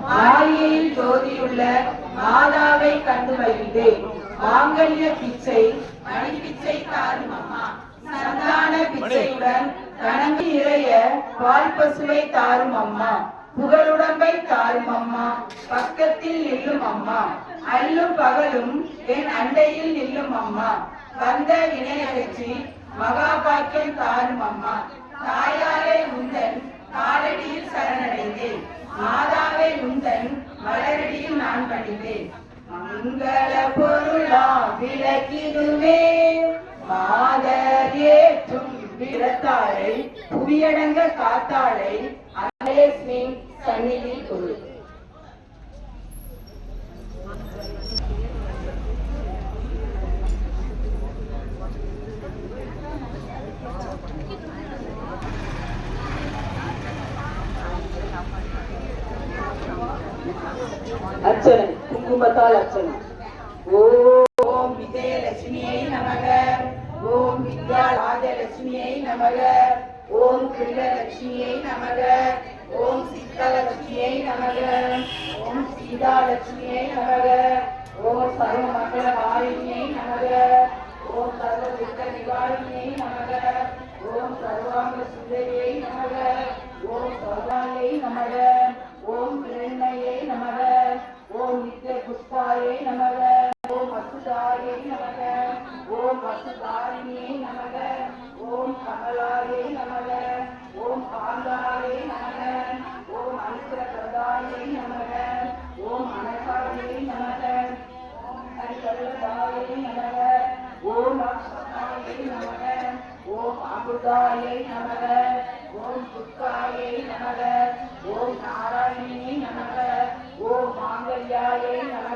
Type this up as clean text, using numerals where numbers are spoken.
மாளிகையில் ஜோதியுள்ள மாதாவை கண்டு மகிழ்ந்தேன். மாங்கல்ய பிச்சை மணி பிச்சை தாரும் அம்மா. சந்தான பிச்சையுடன் கணங்கு நிறைய பால் பசுவை தாரும் அம்மா. புகழுடம்பை தாரும் அம்மா. பக்கத்தில் நில்லும் அம்மா. அல்லும் பகலும் என் அண்டையில் நில்லும் அம்மா. வந்த வினையகற்றி மகாபாக்கியம் தாரும் அம்மா. தாயாரே உந்தன் காலடியில் சரணடைந்தேன். மாதாவே உந்தன் மலரடியில் நான் பணிந்தேன். மங்கள பொருளா விளக்கிடுவே மாதர் ஏற்றும் விரத்தாளை புவியடங்க காத்தாளை அலேஸ்மி சந்நிதி குரு. அர்ச்சனை குங்குமத்தால் அர்ச்சனை. ஓம் விஜயலட்சுமியை நமக. ஓம் வித்யாராஜலட்சுமியை நமக. ஓம் கிருஷ்ணலட்சுமியை நமக. ஓம் சித்தலட்சுமியை நமக. ஓம் சீதாலட்சுமியை நமக. ஓம் சர்வமங்களகாரிணியை நமக. ஓம் சர்வதுக்க நிவாரிணியை நமக. ஓம் சர்வாங்க சுந்தரியை நமக. ஓம் சர்வாயை நமக. ஓம் கிருண்மையை நமக. ஓம் நித்ய புஷ்பாயை நமக. ஓம் அசுதாயை நமக. ஓம் அசுதாரிணியை நமக. ஓம் கமலாயை நமக. ஓம் காந்தாயை நமக. ஓம் அனுசரதாயை நமக. ஓம் அனகாயை நமக. ஓம் ஹரிகல்லதாயை நமக. ஓம் அக்ஷதாயை நமக. ஓம் அமுதாயை நமக. ஓம் துர்காயை நமக. ஓம் நாராயணியை நமக. ஓம் மாங்கல்யாயை நமக.